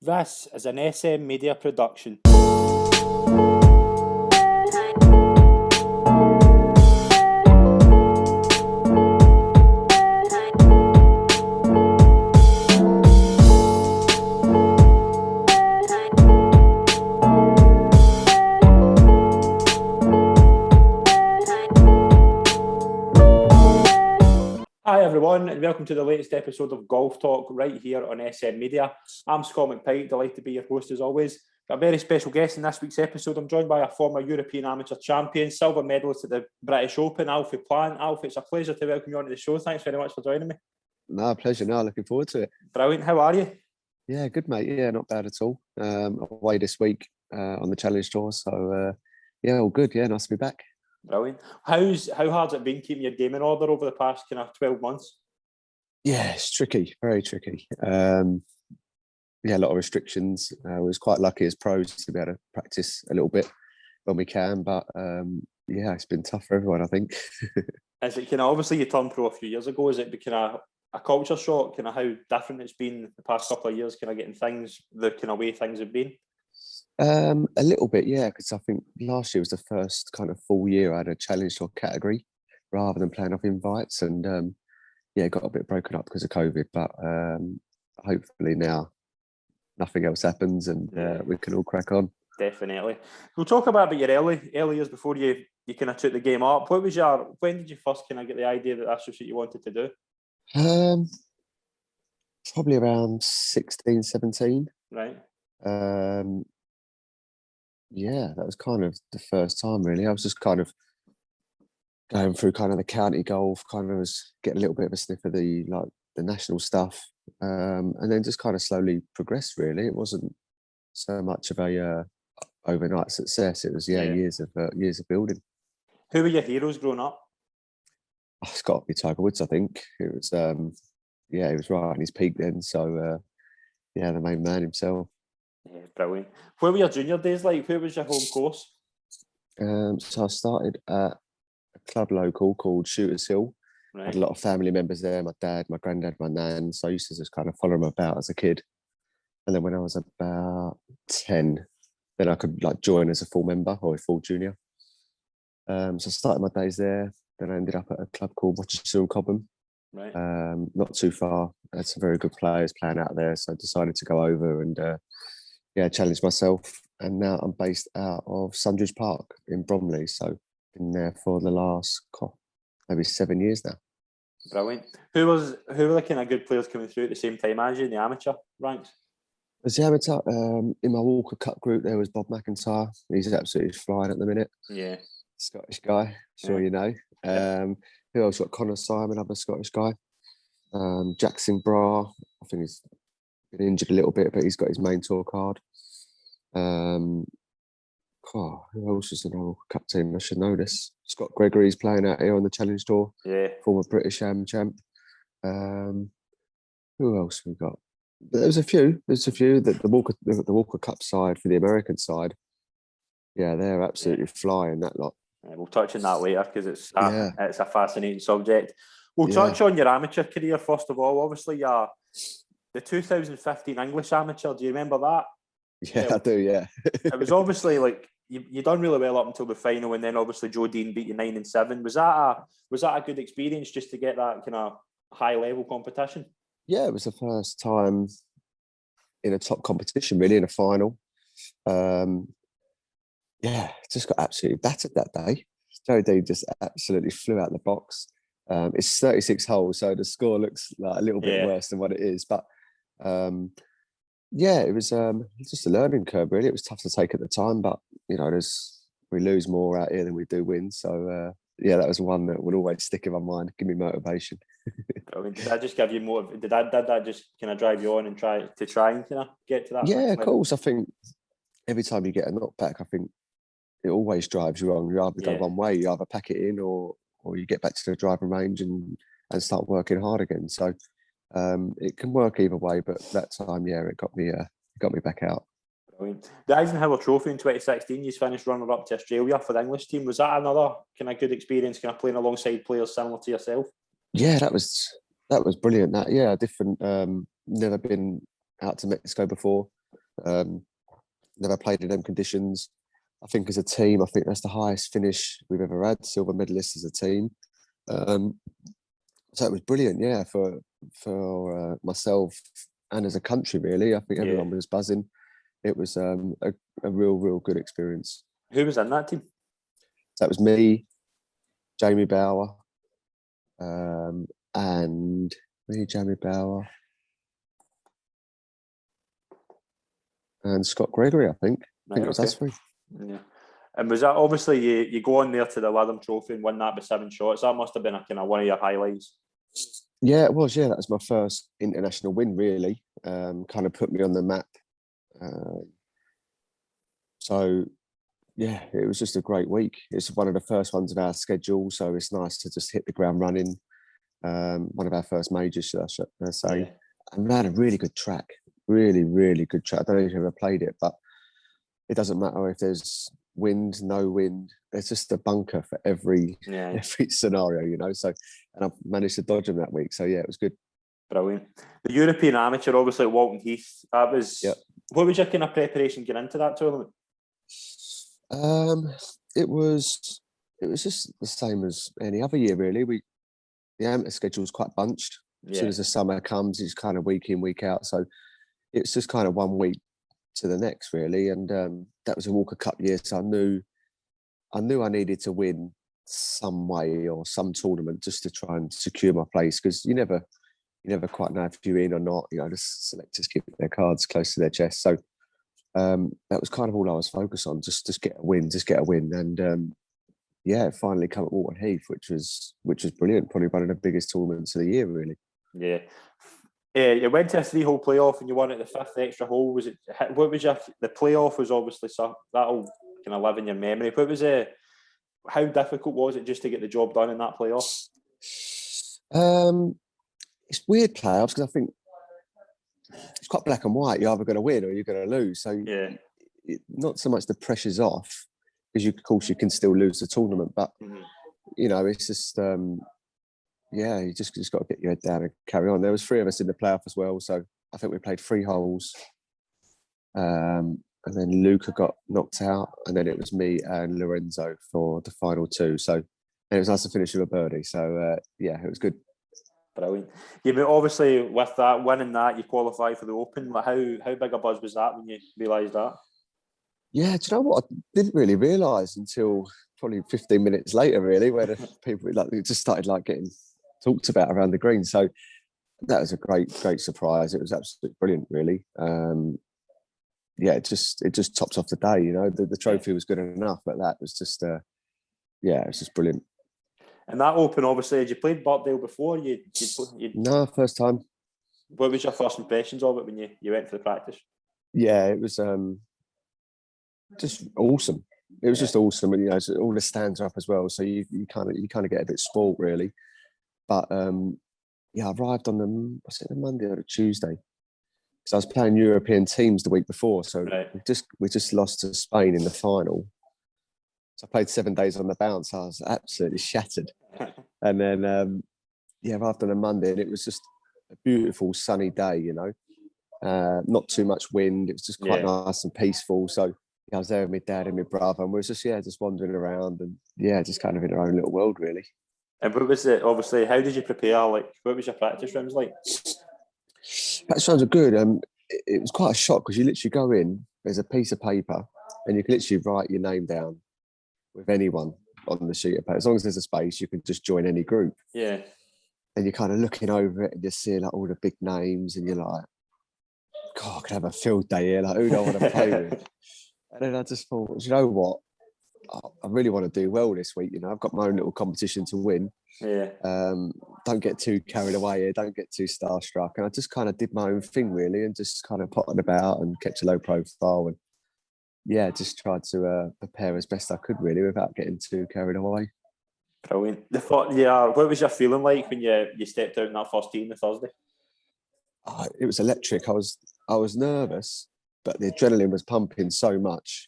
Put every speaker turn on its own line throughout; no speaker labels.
This is an SM Media production. Hi everyone, and welcome to the latest episode of GolfTalk right here on SM Media. I'm Scott McPike, delighted to be your host as always. Got a very special guest in this week's episode. I'm joined by a former European amateur champion, silver medalist at the British Open, Alfie. Alfie, it's a pleasure to welcome you onto the show. Thanks very much for joining me.
No, pleasure. No, looking forward to it.
Brilliant. How are you?
Yeah, good, mate. Yeah, not bad at all. Away this week on the Challenge Tour. So, yeah, all good. Yeah, nice to be back.
Brilliant. How hard's it been keeping your game in order over the past kind of 12 months?
Yeah, it's tricky, very tricky. Yeah, a lot of restrictions. I was quite lucky as pros to be able to practice a little bit when we can, but yeah, it's been tough for everyone, I think.
Is it kind of, obviously you turned pro a few years ago, is it kind of a culture shock, kind of how different it's been the past couple of years, kind of getting things, the kind of way things have been?
A little bit, yeah, because I think last year was the first kind of full year I had a Challenge Tour category rather than playing off invites, and yeah, got a bit broken up because of COVID, but hopefully now nothing else happens and we can all crack on.
Definitely. We'll talk about your early years before you kind of took the game up. When did you first kind of get the idea that that's what you wanted to do?
Probably around 16, 17.
Right.
Yeah, that was kind of the first time really. I was just kind of going through kind of the county golf, kind of was getting a little bit of a sniff of the national stuff, and then just kind of slowly progressed really. It wasn't so much of a overnight success. It was years of building.
Who were your heroes growing up?
Oh, it's got to be Tiger Woods, I think. It was he was right on his peak then. So yeah, the main man himself.
Yeah, brilliant. Where were your junior days like? Where was your home course?
So I started at a club local called Shooters Hill.
Right.
I had a lot of family members there, my dad, my granddad, my nan. So I used to just kind of follow them about as a kid. And then when I was about 10, then I could join as a full member or a full junior. So I started my days there. Then I ended up at a club called Rochester and Cobham.
Right.
Not too far. I had some very good players playing out there. So I decided to go over and challenge myself. And now I'm based out of Sundridge Park in Bromley. So been there for the last maybe 7 years now.
Brilliant. Who were the kind of good players coming through at the same time as you in the amateur ranks?
As the amateur, in my Walker Cup group, there was Bob McIntyre. He's absolutely flying at the minute.
Yeah.
Scottish guy, sure you know. Who else? Got Connor Simon, another Scottish guy. Jackson Bra, I think he's been injured a little bit, but he's got his main tour card. Who else is in our cup team? I should know this. Scott Gregory's playing out here on the Challenge Tour. Yeah. Former British champ. Who else we got? There's a few. The Walker Cup side for the American side. Yeah, they're absolutely flying, that lot.
Yeah, we'll touch on that later because it's a fascinating subject. We'll touch on your amateur career first of all. Obviously, the 2015 English amateur. Do you remember that?
Yeah, I do. Yeah.
It was obviously you done really well up until the final, and then obviously Joe Dean beat you 9-7. Was that a good experience just to get that kind of high level competition?
Yeah, it was the first time in a top competition, really, in a final. Just got absolutely battered that day. Joe Dean just absolutely flew out the box. It's 36 holes, so the score looks like a little bit worse than what it is. But it was just a learning curve, really. It was tough to take at the time, but we lose more out here than we do win. So that was one that would always stick in my mind, give me motivation.
I mean, did that just give you more? Did that just kind of drive you on and try and kind of get to that?
Yeah, of course. I think every time you get a knockback, I think it always drives you on. You either go one way, you either pack it in, or you get back to the driving range and start working hard again. So it can work either way. But that time, it got me back out.
Brilliant. The Eisenhower Trophy in 2016, you finished runner-up to Australia for the English team. Was that another kind of good experience, kind of playing alongside players similar to yourself?
Yeah, that was brilliant. Different. Never been out to Mexico before. Never played in them conditions. I think as a team, I think that's the highest finish we've ever had, silver medalist as a team. So it was brilliant, yeah, for myself and as a country, really. I think everyone was buzzing. It was a real good experience.
Who was in that team?
That was me, Jamie Bower, and Jamie Bower, and Scott Gregory, I think. I think it was us three.
Yeah. And was that obviously you go on there to the Latham Trophy and win that by 7 shots? That must have been a kind of one of your highlights.
Yeah, it was. Yeah, that was my first international win, really. Kind of put me on the map. So, yeah, it was just a great week. It's one of the first ones of our schedule, so it's nice to just hit the ground running. One of our first majors, should I say. Yeah. And we had a really good track. Really good track. I don't know if you've ever played it, but it doesn't matter if there's wind, no wind. There's just a bunker for every scenario, you know. So, and I managed to dodge them that week. So yeah, it was good. Brilliant.
The European Amateur, obviously at Walton Heath. That was. Yep. What was your kind of preparation getting into that tournament?
It was just the same as any other year, really. The amateur schedule was quite bunched. As soon as the summer comes, it's kind of week in, week out. So it's just kind of 1 week to the next, really. And that was a Walker Cup year, so I knew I needed to win some way or some tournament just to try and secure my place, because you never quite know if you're in or not. You know, the selectors keep their cards close to their chest. So that was kind of all I was focused on, just get a win. And it finally come at Walton Heath, which was brilliant. Probably one of the biggest tournaments of the year, really.
Yeah. You went to a 3-hole playoff and you won at the 5th extra hole. Was it? What was the playoff? Was obviously that'll kind of live in your memory. What was it? How difficult was it just to get the job done in that playoff?
It's weird playoffs because I think it's quite black and white. You're either going to win or you're going to lose. So not so much the pressure's off, because of course you can still lose the tournament, but you know, it's just. You just got to get your head down and carry on. There was 3 of us in the playoff as well, so I think we played 3 holes. And then Luca got knocked out, and then it was me and Lorenzo for the final 2. So it was nice to finish with a birdie. So it was good.
Brilliant. Yeah, but obviously with that, winning that, you qualified for the Open. How big a buzz was that when you realised that?
Yeah, do you know what? I didn't really realise until probably 15 minutes later, really, where the people just started getting talked about around the green. So that was a great surprise. It was absolutely brilliant, really. It just topped off the day. You know, the trophy was good enough, but that was just it was just brilliant.
And that Open, obviously, had you played Birkdale before?
No, first time.
What was your first impressions of it when you went for the practice?
Yeah, it was just awesome. It was just awesome, and you know, all the stands are up as well, so you kind of get a bit spoilt, really. But I arrived on the Monday or the Tuesday, because I was playing European teams the week before. So we just lost to Spain in the final. So I played 7 days on the bounce. I was absolutely shattered. And then arrived on a Monday, and it was just a beautiful sunny day. You know, not too much wind. It was just quite nice and peaceful. So I was there with my dad and my brother, and we was just wandering around and just kind of in our own little world, really.
And what was it? Obviously, how did you prepare? What was your practice rounds like?
Practice rounds are good. It was quite a shock because you literally go in. There's a piece of paper, and you can literally write your name down with anyone on the sheet of paper. As long as there's a space, you can just join any group.
Yeah.
And you're kind of looking over it, and you're seeing all the big names, and you're like, "God, I could have a field day here. Who do I want to play with?" And then I just thought, you know what? I really want to do well this week. You know, I've got my own little competition to win.
Yeah.
Don't get too carried away here. Don't get too starstruck. And I just kind of did my own thing, really, and just kind of potted about and kept a low profile, and just tried to prepare as best I could, really, without getting too carried away.
Brilliant. What was your feeling like when you stepped out in that first tee on the Thursday?
It was electric. I was nervous, but the adrenaline was pumping so much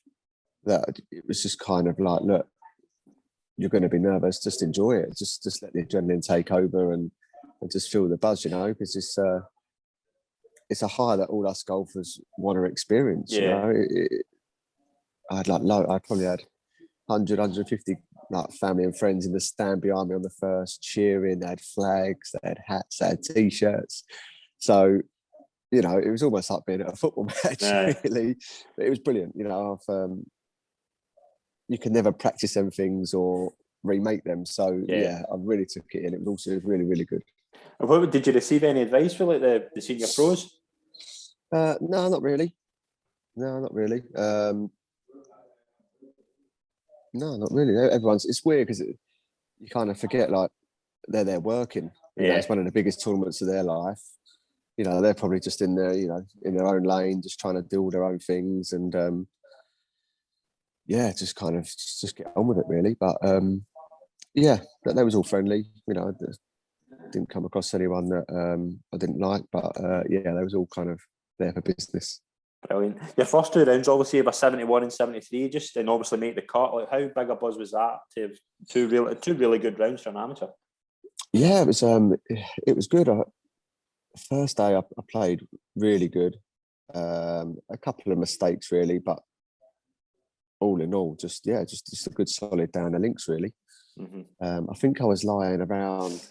that it was just kind of like, look, you're going to be nervous, just enjoy it. Just let the adrenaline take over and just feel the buzz, you know, because it's it's a high that all us golfers want to experience.
Yeah.
You know, I probably had 100, 150 like family and friends in the stand behind me on the first, cheering. They had flags, they had hats, they had t-shirts. So, you know, it was almost like being at a football match, really. But it was brilliant. You know, you can never practice them things or remake them. So yeah, I really took it in. It was also really, really good.
And did you receive any advice for like the senior pros?
No, not really. No, not really. No, not really. It's weird because you kind of forget like they're there working. You know, it's one of the biggest tournaments of their life. You know, they're probably just in there, you know, in their own lane, just trying to do all their own things and just kind of just get on with it really. But they was all friendly. You know, didn't come across anyone that I didn't like, but they was all kind of there for business.
Brilliant. Your first two rounds, obviously, were 71 and 73, just and obviously make the cut. Like, how big a buzz was that to have two really good rounds for an amateur?
Yeah, it was good. First day I played really good. A couple of mistakes really, but all in all, just a good solid down the links really. I think I was lying around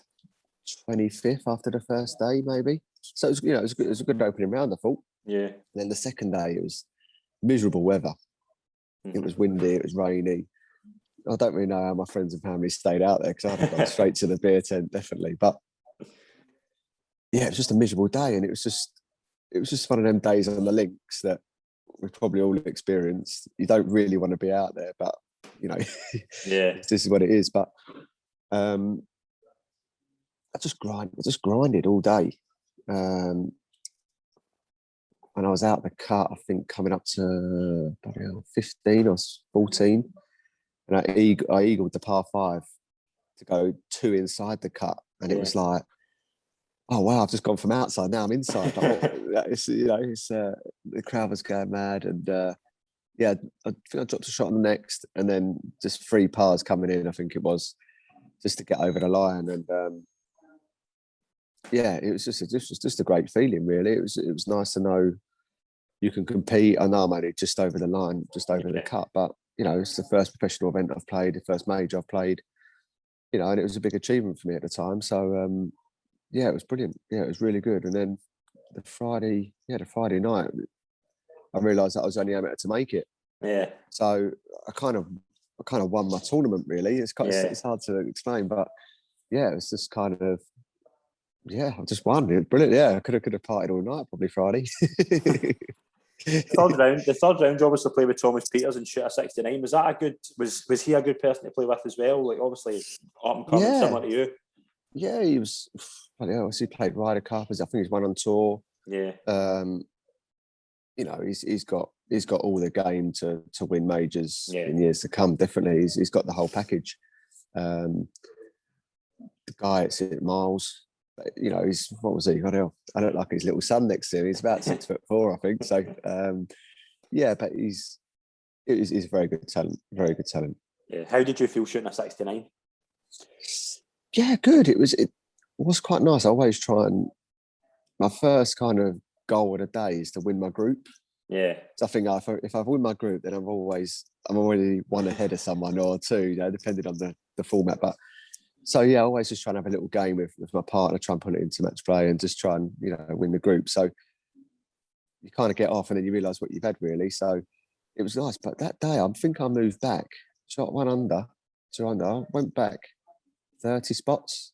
25th after the first day, maybe. So it was a good opening round, I thought.
Yeah.
And then the second day, it was miserable weather. It was windy, it was rainy. I don't really know how my friends and family stayed out there because I'd have gone straight to the beer tent, definitely. But yeah, it was just a miserable day, and it was just one of them days on the links that we've probably all experienced. You don't really want to be out there, but you know, this is what it is. But I just grinded all day. And I was out the cut, I think, coming up to 15 or 14. And I eagled the par 5 to go 2 inside the cut. And it was like, oh, wow, I've just gone from outside. Now I'm inside. The crowd was going mad. And I think I dropped a shot on the next. And then just 3 pars coming in, I think it was, just to get over the line. And it was just a great feeling, really. It was nice to know you can compete. I know I'm only just over the line, just over the cut, but you know, it's the first professional event I've played, the first major I've played, you know, and it was a big achievement for me at the time. So it was brilliant. Yeah, it was really good. And then the Friday night, I realised that I was only amateur to make it.
Yeah.
So I kind of won my tournament, really. It's hard to explain, but yeah, it was just kind of I just won. It was brilliant. Yeah, I could have partied all night, probably Friday.
The third round, you obviously play with Thomas Peters and shoot a 69. Was that was he a good person to play with as well? Like obviously up and coming, similar to you.
Yeah, he was. He played Ryder Cup. I think he's won on tour.
Yeah.
You know, he's got all the game to win majors in years to come. Definitely, he's got the whole package. The guy at St Miles. You know, what was he? I don't like his little son next to him. He's about 6'4", I think. So, but he's a very good talent. Very good talent.
Yeah. How did you feel shooting a 69?
Yeah, good. It was quite nice. I always try and my first kind of goal of the day is to win my group.
Yeah.
So I think if I win my group, then I'm already one ahead of someone or two, you know, depending on the format. But so I always just try and have a little game with my partner, try and put it into match play and just try and, you know, win the group. So you kind of get off and then you realise what you've had really. So it was nice. But that day, I think I moved back, shot 1 under, 2 under, went back 30 spots.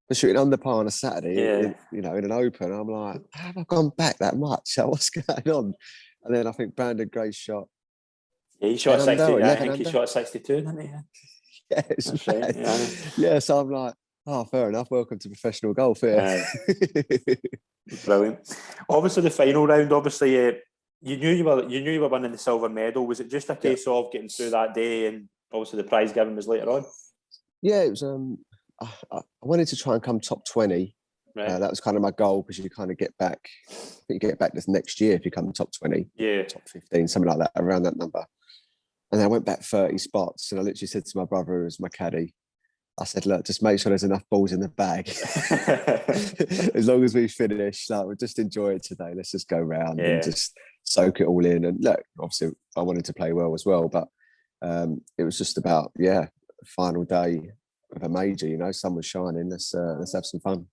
For shooting under par on a Saturday, in an open, I'm like, how have I gone back that much? What's going on? And then I think Brandon Gray's shot.
Yeah, he shot 60. I think he shot 62, didn't he?
Yeah, it's right. Yeah, so I'm like, oh, fair enough. Welcome to professional golf here.
Brilliant. Obviously, the final round. Obviously, you knew you were winning the silver medal. Was it just a case of getting through that day, and obviously the prize giving was later on?
Yeah, it was. I wanted to try and come top 20. Right. That was kind of my goal because you kind of get back. I think you get back this next year if you come top 20.
Yeah,
top 15, something like that, around that number. And then I went back 30 spots, and I literally said to my brother, who was my caddy, I said, look, just make sure there's enough balls in the bag. As long as we finish, like, we'll just enjoy it today. Let's just go round and just soak it all in. And look, obviously, I wanted to play well as well, but it was just about, final day of a major. You know, sun was shining. Let's have some fun.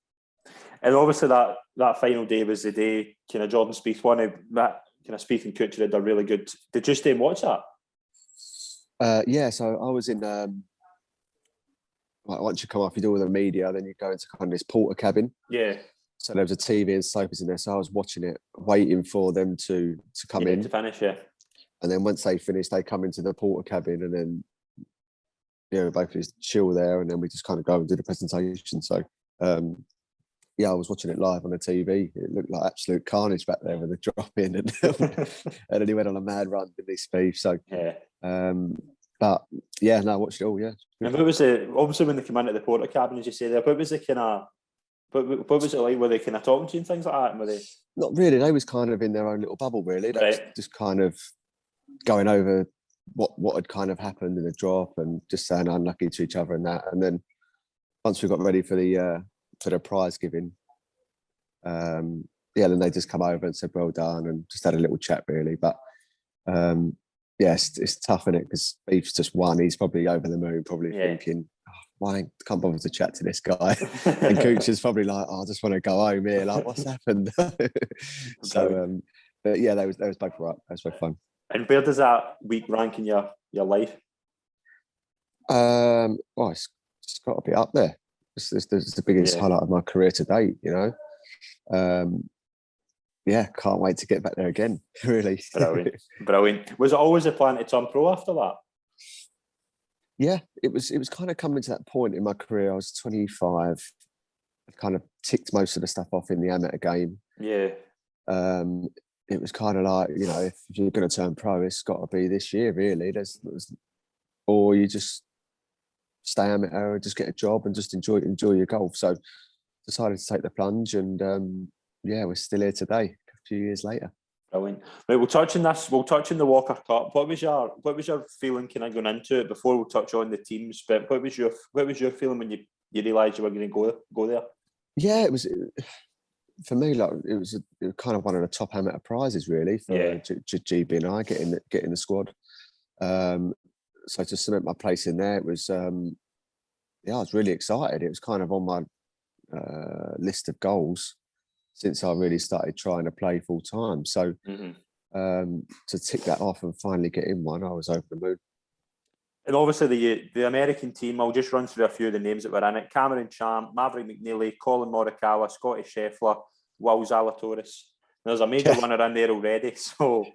And obviously, that final day was the day kind of Jordan Spieth won it. That kind of Spieth and Kuchar did a really good. Did you stay and watch that?
So I was in. Like, once you come off, you do all the media, then you go into kind of this porter cabin.
Yeah.
So there was a TV and sofas in there. So I was watching it, waiting for them to come in.
To finish, yeah.
And then once they finish, they come into the porter cabin, and then we both just chill there, and then we just kind of go and do the presentation. So I was watching it live on the TV. It looked like absolute carnage back there with the drop in, and and then he went on a mad run with this beef. So I watched it all. Yeah.
And what was it? Obviously, when they came into the porter cabin, as you say there, what was the kind of? What was it like? Were they kind of talking to you and things like that? And were they?
Not really. They was kind of in their own little bubble, really. They was just kind of going over what had kind of happened in the drop and just saying unlucky to each other and that. And then once we got ready for the prize giving, then they just come over and said well done and just had a little chat, really. But it's tough, isn't it? Because Beef's just won. He's probably over the moon, probably thinking, I can't bother to chat to this guy. And Kuchar's probably like, I just want to go home here. Like, what's happened? So, they was both right. That was both fun.
And where does that week rank in your life?
It's got to be up there. It's the biggest highlight of my career to date, you know. Can't wait to get back there again. Really.
Brilliant. Was it always a plan to turn pro after that?
Yeah, it was kind of coming to that point in my career. I was 25. I kind of ticked most of the stuff off in the amateur game.
Yeah.
It was kind of like, you know, if you're going to turn pro, it's got to be this year, really. Or you just stay amateur, just get a job and just enjoy your golf. So decided to take the plunge, and we're still here today, a few years later.
Brilliant. Right, we'll touch on this. We'll touch on the Walker Cup. What was your feeling kind of going into it before we'll touch on the teams? But what was your feeling when you realised you were going to go there? Yeah,
it was for me. Like it was kind of one of the top amateur prizes, really, for GB and I getting the squad. So to cement my place in there, it was I was really excited. It was kind of on my list of goals since I really started trying to play full time. So to tick that off and finally get in one, I was over the moon.
And obviously the American team, I'll just run through a few of the names that were in it. Cameron Champ, Maverick McNeely, Colin Morikawa, Scotty Scheffler, Will Zalatoris. There's a major winner in there already, so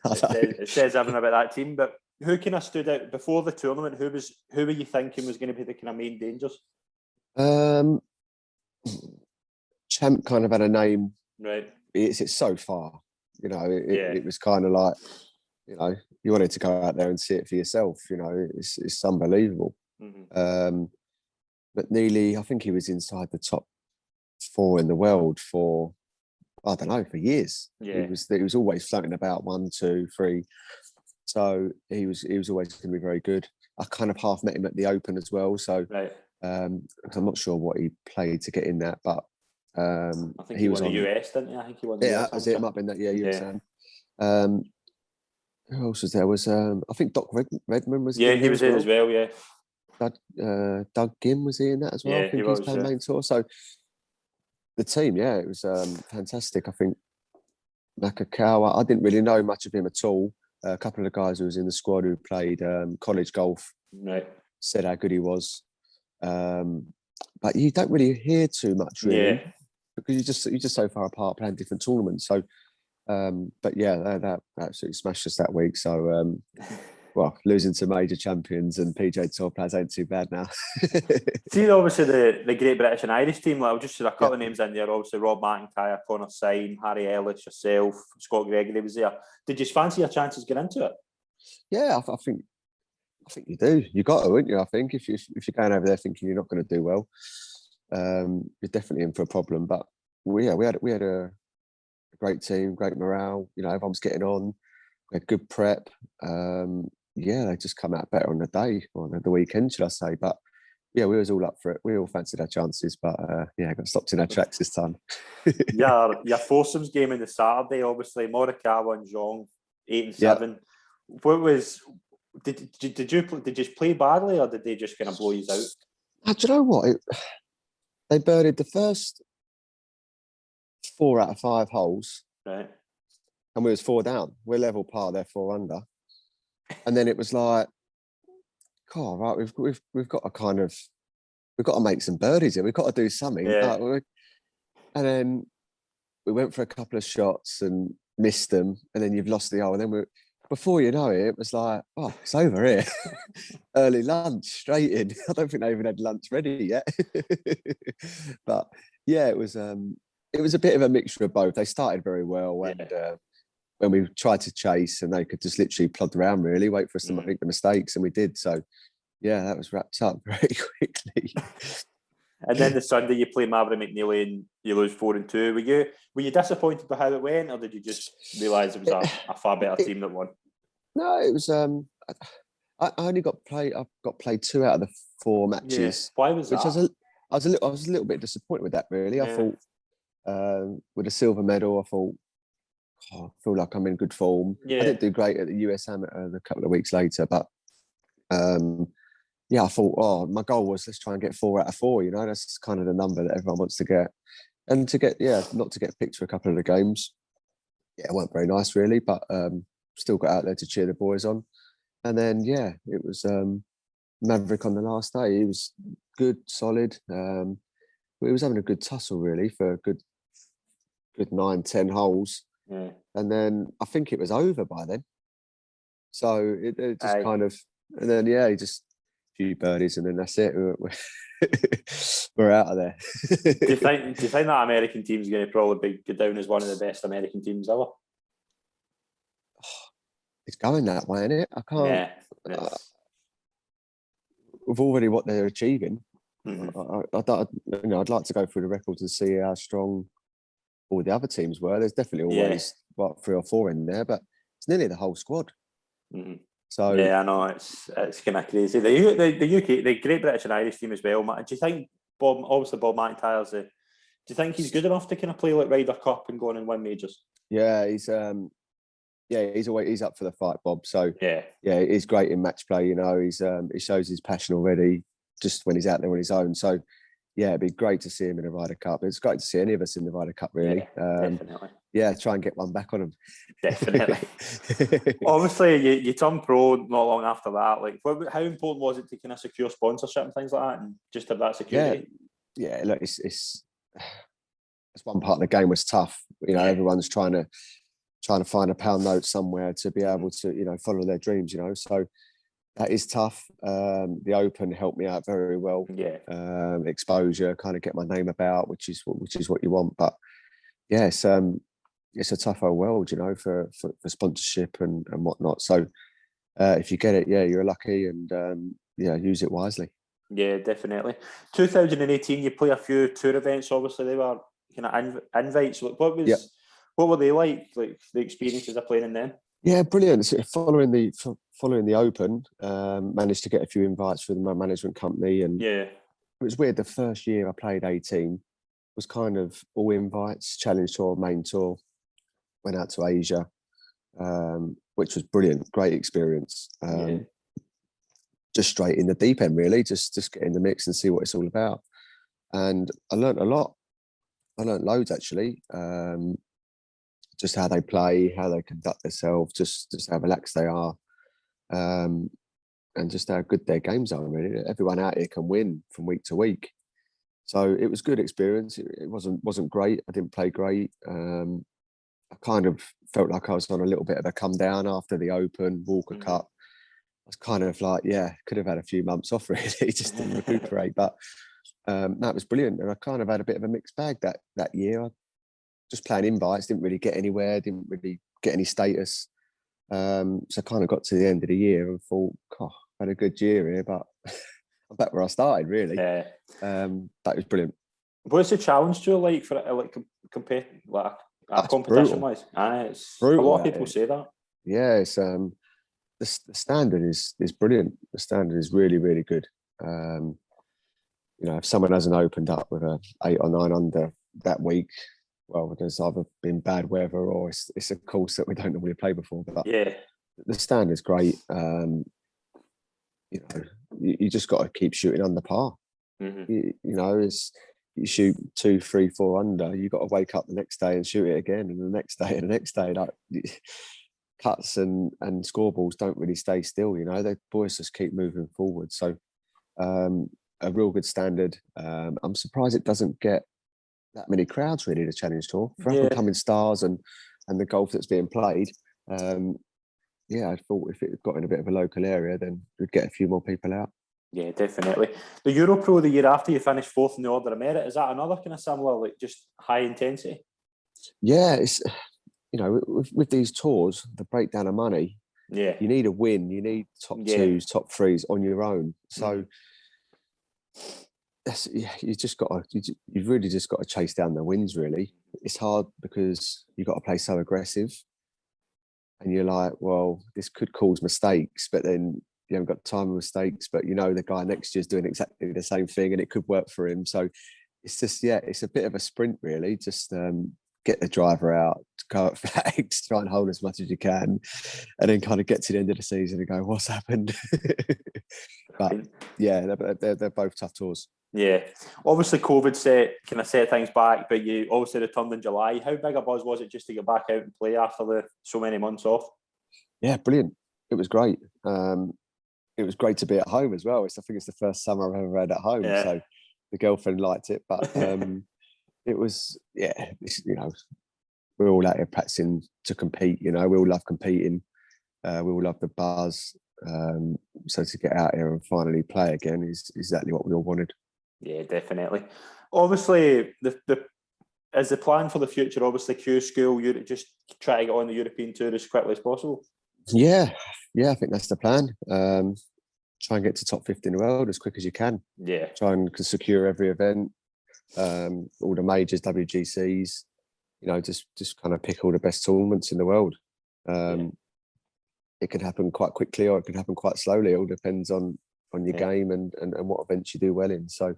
it says everything about that team. But who kind of stood out before the tournament? Who were you thinking was going to be the kind of main dangers?
Champ kind of had a name.
Right.
It's so far, you know. It was kind of like, you know, you wanted to go out there and see it for yourself. You know, it's unbelievable. But Neely, I think he was inside the top 4 in the world for, I don't know, for years. Yeah. He was always floating about 1, 2, 3. So he was always going to be very good. I kind of half met him at the Open as well. So I'm not sure what he played to get in that, but
I think he was on the US, didn't he? I think he won the US.
Yeah, that was it. It might have been that. Yeah, you were saying. Who else was there? Was I think Doc Redman was.
Yeah, he was in as well. Yeah.
Doug Gim, was he in that as well?
Yeah,
I think he was playing main tour. So the team, it was fantastic. I think Nakakawa, I didn't really know much of him at all. A couple of the guys who was in the squad who played college golf said how good he was. But you don't really hear too much, really, because you're just so far apart playing different tournaments. So, that absolutely smashed us that week. So, losing to major champions and PGA Tour players ain't too bad now.
See, obviously the Great British and Irish team. Like, I'll just say a couple of names in there. Obviously, Rob McIntyre, Connor Syme, Harry Ellis, yourself, Scott Gregory was there. Did you fancy your chances getting into it?
Yeah, I think you do. You got to, wouldn't you? I think if you're going over there thinking you're not going to do well, you're definitely in for a problem. But we had a great team, great morale. You know, everyone's getting on. We had good prep. They just come out better on the day or the weekend, should I say? But Yeah, we was all up for it. We all fancied our chances, but got stopped in our tracks this time.
Your foursomes game on the Saturday, obviously Morikawa and Zhong, 8 and 7. What was did you play badly, or did they just kind of blow you out?
Do you know what? They birdied the first 4 out of 5 holes,
right?
And we was 4 down. We're level par, they're 4 under, and then it was like, "God, right, we've got to make some birdies here. We've got to do something."
Yeah.
And then we went for a couple of shots and missed them, and then you've lost the hole, and then before you know it, it was like, "Oh, it's over here." Early lunch, straight in. I don't think they even had lunch ready yet. But yeah, it was a bit of a mixture of both. They started very well, and when we tried to chase, and they could just literally plod around, really wait for us to make the mistakes, and we did. So yeah, that was wrapped up very quickly.
And then the Sunday you play Maverick McNeely and you lose 4-2. Were you disappointed by how it went, or did you just realise it was a far better team that won?
No, it was. I only got played. I got played 2 out of the 4 matches.
Yeah. Why was that?
I was a little bit disappointed with that. Really, I thought with a silver medal, I thought, I feel like I'm in good form.
Yeah.
I didn't do great at the US Amateur a couple of weeks later, but I thought, my goal was let's try and get 4 out of 4. You know, that's kind of the number that everyone wants to get, and to get not to get picked for a couple of the games. Yeah, it weren't very nice really, but still got out there to cheer the boys on. And then it was Maverick on the last day. He was good, solid. He was having a good tussle really for a good 9-10 holes.
Yeah.
And then I think it was over by then. So it just kind of, and then he just a few birdies, and then that's it. We're out of there.
Do you think that American team's going to probably go down as one of the best American teams ever?
It's going that way, isn't it? I can't.
Yeah.
With already what they're achieving,
Mm-hmm.
I'd like to go through the records and see how strong all the other teams were. There's definitely always 3 or 4 in there, but it's nearly the whole squad.
Mm-hmm.
So
I know it's kind of crazy. The UK, the Great British and Irish team as well. Do you think Bob McIntyre's do you think he's good enough to kind of play like Ryder Cup and go on and win majors?
Yeah, he's up for the fight, Bob. So he's great in match play. You know, he shows his passion already just when he's out there on his own. So yeah, it'd be great to see him in the Ryder Cup. It's great to see any of us in the Ryder Cup, really.
Definitely.
Try and get one back on him.
Definitely. Obviously, you turned pro not long after that. Like, how important was it to kind of secure sponsorship and things like that, and just have that security?
Yeah. Look, it's one part of the game was tough. You know, everyone's trying to find a pound note somewhere to be able to follow their dreams. You know, so that is tough. The Open helped me out very well.
Yeah.
Exposure, kind of get my name about, which is what you want. But yes, it's a tough old world, you know, for sponsorship and whatnot. So if you get it, you're lucky, and use it wisely.
Yeah, definitely. 2018, you play a few tour events. Obviously, they were kind of invites. What were they like? Like the experiences of playing in them?
Yeah, brilliant. So following the Open, managed to get a few invites from my management company, and it was weird. The first year I played 18 was kind of all invites, Challenge Tour, Main Tour. Went out to Asia, which was brilliant, great experience. Just straight in the deep end, really. Just get in the mix and see what it's all about. And I learned a lot. I learned loads actually. Just how they play, how they conduct themselves, just how relaxed they are, and just how good their games are. Really, everyone out here can win from week to week. So it was good experience. It wasn't great. I didn't play great. I kind of felt like I was on a little bit of a come down after the Open, Walker Cup. I was kind of like, could have had a few months off really, just to recuperate. But that was brilliant. And I kind of had a bit of a mixed bag that year. I just playing invites, didn't really get anywhere, didn't really get any status. So I kind of got to the end of the year and thought, I had a good year here, but I'm back where I started really. That was brilliant.
What's the challenge to like for compared competition wise? It's brutal, a lot of people say that.
Yeah, it's the standard is brilliant. The standard is really, really good. you know, if someone hasn't opened up with a 8 or 9 under that week, well, there's either been bad weather or it's a course that we don't normally play before. But
Yeah.
the stand is great. You know, you just got to keep shooting under par.
Mm-hmm.
You know, you shoot 2, 3, 4 under. You got to wake up the next day and shoot it again, and the next day and the next day. Like cuts and scoreballs don't really stay still. You know, the boys just keep moving forward. So a real good standard. I'm surprised it doesn't get that many crowds really. The Challenge Tour for up and coming stars and the golf that's being played. Yeah, I thought if it got in a bit of a local area, then we'd get a few more people out.
Yeah, definitely. The Europro the year after, you finished 4th in the Order of Merit. Is that another kind of similar, like just high intensity?
Yeah, it's, you know, with these tours, the breakdown of money,
yeah,
you need a win. You need top 2s, top 3s on your own. So you just got to, you've really just got to chase down the wins. Really, it's hard because you've got to play so aggressive. And you're like, well, this could cause mistakes, but then you haven't got time for mistakes. But you know, the guy next to you is doing exactly the same thing, and it could work for him. So it's just, it's a bit of a sprint, really. Just get the driver out, go at flags, try and hold as much as you can, and then kind of get to the end of the season and go, what's happened? But yeah, they're both tough tours.
Yeah, obviously COVID set things back, but you obviously returned in July. How big a buzz was it just to get back out and play after so many months off?
Yeah, brilliant. It was great. It was great to be at home as well. I think it's the first summer I've ever had at home, so the girlfriend liked it. But it was, you know, we're all out here practicing to compete. You know, we all love competing. We all love the buzz. So to get out here and finally play again is exactly what we all wanted.
Yeah, definitely. Obviously, is the plan for the future, obviously, Q School, you just try to get on the European Tour as quickly as possible?
Yeah, I think that's the plan. Try and get to top 50 in the world as quick as you can.
Yeah.
Try and secure every event, all the majors, WGCs, you know, just kind of pick all the best tournaments in the world. It can happen quite quickly or it can happen quite slowly. It all depends on your game and what events you do well in. So,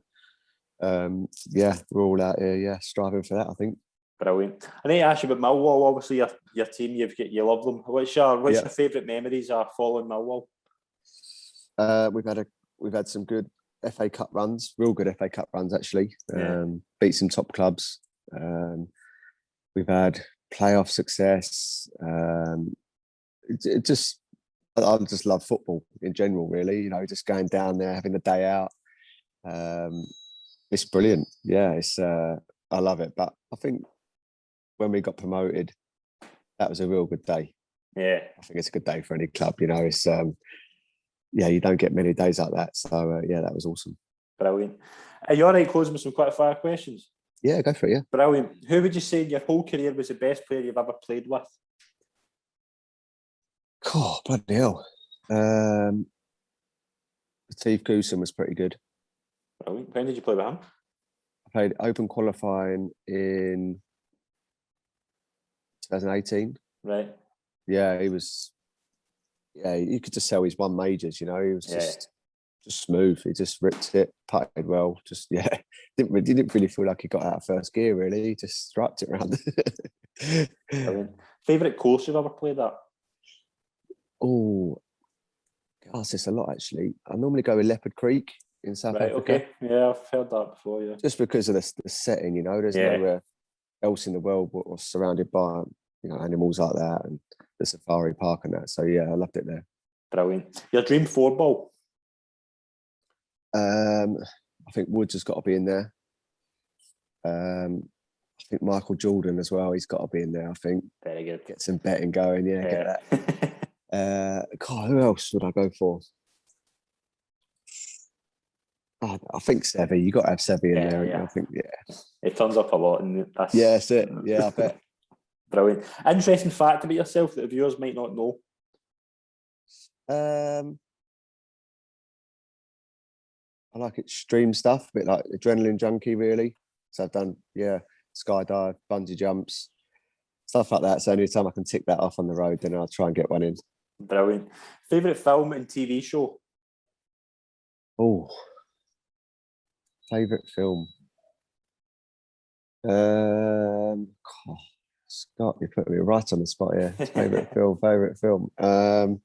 we're all out here, striving for that, I think.
Brilliant. I need to ask you about Millwall. Obviously, your team, you love them. What's your favourite memories are following Millwall?
We've had some good FA Cup runs, real good FA Cup runs actually. Beat some top clubs. We've had playoff success. I just love football in general, really. You know, just going down there, having a day out. It's brilliant. Yeah, I love it. But I think when we got promoted, that was a real good day.
Yeah,
I think it's a good day for any club. You know, it's you don't get many days like that. So that was awesome.
Brilliant. Are you all right closing with some quick fire questions?
Yeah, go for it. Yeah.
Brilliant. Who would you say in your whole career was the best player you've ever played with?
Oh, bloody hell. Steve Goosen was pretty good.
Brilliant. When did you play with him?
I played open qualifying in 2018.
Right.
Yeah, he was. Yeah, you could just tell he's won majors. You know, he was just smooth. He just ripped it, putted well. Just didn't really feel like he got out of first gear. Really, he just striped it around.
Favorite course you've ever played at?
Oh, gosh, it's a lot actually. I normally go with Leopard Creek in South Africa.
Okay. Yeah, I've heard that before. Yeah.
Just because of the setting, you know, there's nowhere else in the world but was surrounded by, you know, animals like that and the safari park and that. So yeah, I loved it there.
Brilliant. Your dream 4-ball?
I think Woods has got to be in there. I think Michael Jordan as well. He's got to be in there. I think.
Very good.
Get some betting going. Yeah. Get that. God, who else would I go for? I think Seve. You got to have Seve in there.
Yeah.
I think
it turns up a lot, and that's
it. Yeah, I bet.
Brilliant. Interesting fact about yourself that the viewers might not know.
I like extreme stuff, a bit like adrenaline junkie, really. So I've done skydive, bungee jumps, stuff like that. So anytime I can tick that off on the road, then I'll try and get one in.
Brilliant. Favorite film and TV show?
Oh, Favourite film? Scott, you put me right on the spot here. Favourite film. I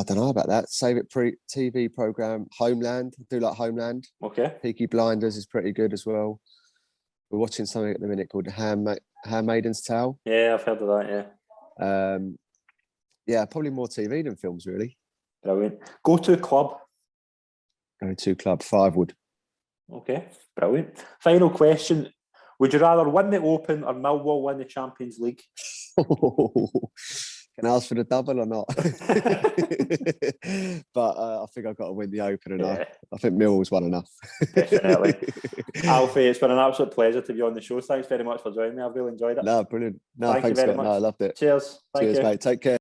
don't know about that. Favourite TV programme, Homeland. I do like Homeland.
Okay.
Peaky Blinders is pretty good as well. We're watching something at the minute called Handmaid's Tale.
Yeah, I've heard of that, yeah.
Yeah, probably more TV than films, really.
Brilliant. Go-to club?
Go-to club, Firewood.
Okay, brilliant. Final question. Would you rather win the Open or Millwall win the Champions League?
Can I ask for the double or not? But I think I've got to win the Open, and I think Millwall's won enough.
Definitely. Alfie, it's been an absolute pleasure to be on the show. Thanks very much for joining me. I've really enjoyed it.
No, brilliant. No,
Thank
thanks,
you very
Scott.
much.
No, I loved it.
Cheers.
Cheers, mate. Take care.